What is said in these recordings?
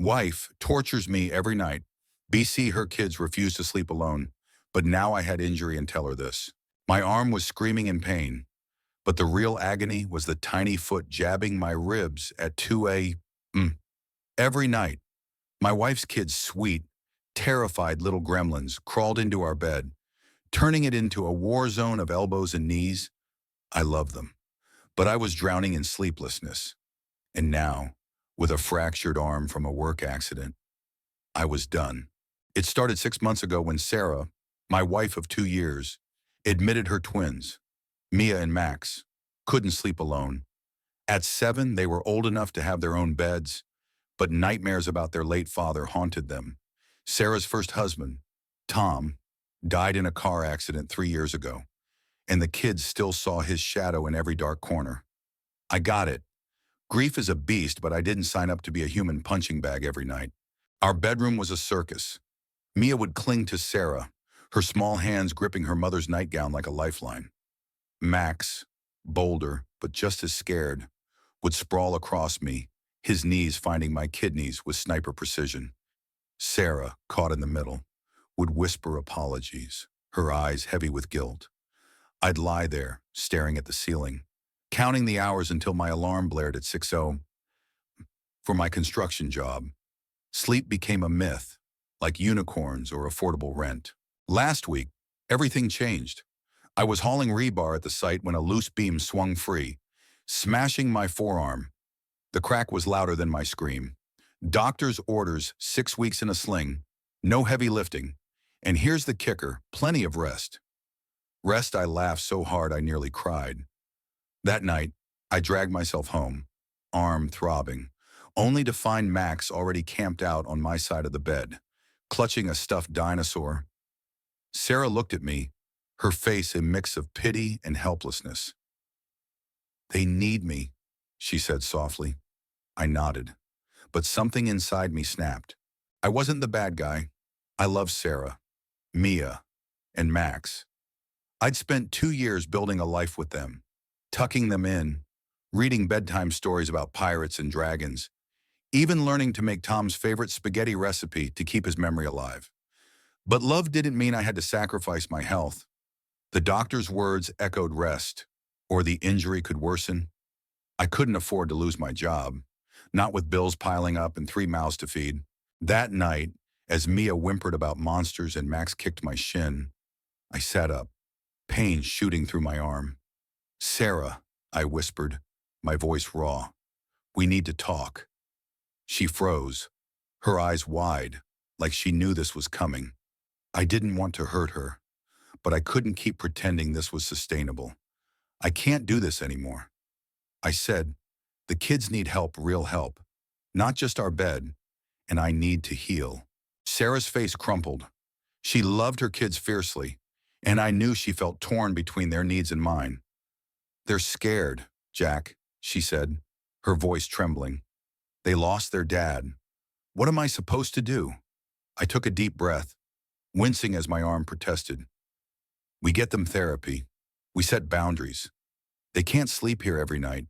Wife tortures me every night. BC, her kids refuse to sleep alone. But now I had injury and tell her this. My arm was screaming in pain, but the real agony was the tiny foot jabbing my ribs at 2 a.m. Every night, my wife's kids, sweet, terrified little gremlins, crawled into our bed, turning it into a war zone of elbows and knees. I love them, but I was drowning in sleeplessness. And now, with a fractured arm from a work accident, I was done. It started 6 months ago when Sarah, my wife of 2 years, admitted her twins, Mia and Max, couldn't sleep alone. At 7, they were old enough to have their own beds, but nightmares about their late father haunted them. Sarah's first husband, Tom, died in a car accident 3 years ago, and the kids still saw his shadow in every dark corner. I got it. Grief is a beast, but I didn't sign up to be a human punching bag every night. Our bedroom was a circus. Mia would cling to Sarah, her small hands gripping her mother's nightgown like a lifeline. Max, bolder but just as scared, would sprawl across me, his knees finding my kidneys with sniper precision. Sarah, caught in the middle, would whisper apologies, her eyes heavy with guilt. I'd lie there, staring at the ceiling, counting the hours until my alarm blared at 6 a.m. for my construction job. Sleep became a myth, like unicorns or affordable rent. Last week, everything changed. I was hauling rebar at the site when a loose beam swung free, smashing my forearm. The crack was louder than my scream. Doctor's orders, 6 weeks in a sling, no heavy lifting. And here's the kicker, plenty of rest. Rest, I laughed so hard I nearly cried. That night, I dragged myself home, arm throbbing, only to find Max already camped out on my side of the bed, clutching a stuffed dinosaur. Sarah looked at me, her face a mix of pity and helplessness. "They need me," she said softly. I nodded, but something inside me snapped. I wasn't the bad guy. I loved Sarah, Mia, and Max. I'd spent 2 years building a life with them, tucking them in, reading bedtime stories about pirates and dragons, even learning to make Tom's favorite spaghetti recipe to keep his memory alive. But love didn't mean I had to sacrifice my health. The doctor's words echoed rest, or the injury could worsen. I couldn't afford to lose my job, not with bills piling up and 3 mouths to feed. That night, as Mia whimpered about monsters and Max kicked my shin, I sat up, pain shooting through my arm. "Sarah," I whispered, my voice raw, "we need to talk." She froze, her eyes wide, like she knew this was coming. I didn't want to hurt her, but I couldn't keep pretending this was sustainable. "I can't do this anymore." I said, "The kids need help, real help, not just our bed, and I need to heal." Sarah's face crumpled. She loved her kids fiercely, and I knew she felt torn between their needs and mine. "They're scared, Jack," she said, her voice trembling. "They lost their dad. What am I supposed to do?" I took a deep breath, wincing as my arm protested. "We get them therapy. We set boundaries. They can't sleep here every night.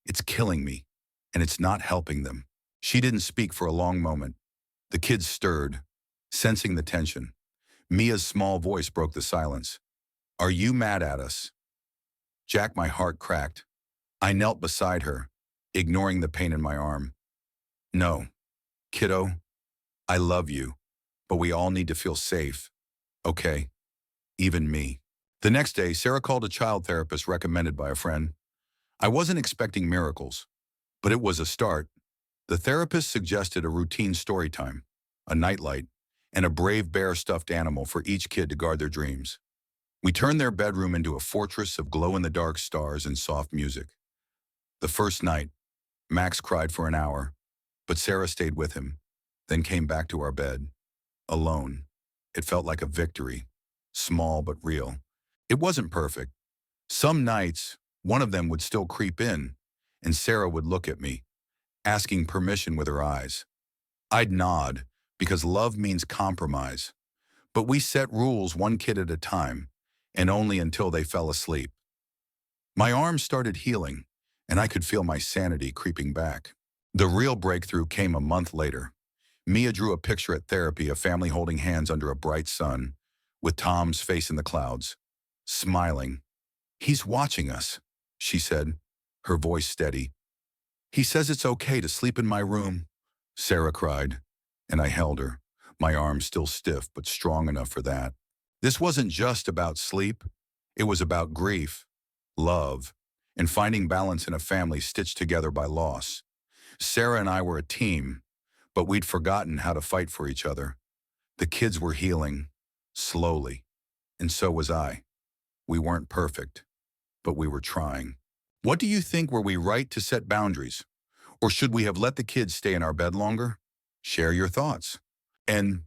It's killing me, and it's not helping them." She didn't speak for a long moment. The kids stirred, sensing the tension. Mia's small voice broke the silence. "Are you mad at us?" Jack, my heart cracked. I knelt beside her, ignoring the pain in my arm. "No, kiddo, I love you, but we all need to feel safe, okay? Even me." The next day, Sarah called a child therapist recommended by a friend. I wasn't expecting miracles, but it was a start. The therapist suggested a routine story time, a nightlight, and a brave bear stuffed animal for each kid to guard their dreams. We turned their bedroom into a fortress of glow-in-the-dark stars and soft music. The first night, Max cried for an hour, but Sarah stayed with him, then came back to our bed. Alone. It felt like a victory, small but real. It wasn't perfect. Some nights, one of them would still creep in, and Sarah would look at me, asking permission with her eyes. I'd nod, because love means compromise. But we set rules one kid at a time, and only until they fell asleep. My arm started healing, and I could feel my sanity creeping back. The real breakthrough came a month later. Mia drew a picture at therapy, a family holding hands under a bright sun, with Tom's face in the clouds, smiling. "He's watching us," she said, her voice steady. "He says it's okay to sleep in my room," Sarah cried, and I held her, my arms still stiff but strong enough for that. This wasn't just about sleep. It was about grief, love, and finding balance in a family stitched together by loss. Sarah and I were a team, but we'd forgotten how to fight for each other. The kids were healing, slowly, and so was I. We weren't perfect, but we were trying. What do you think? Were we right to set boundaries? Or should we have let the kids stay in our bed longer? Share your thoughts. And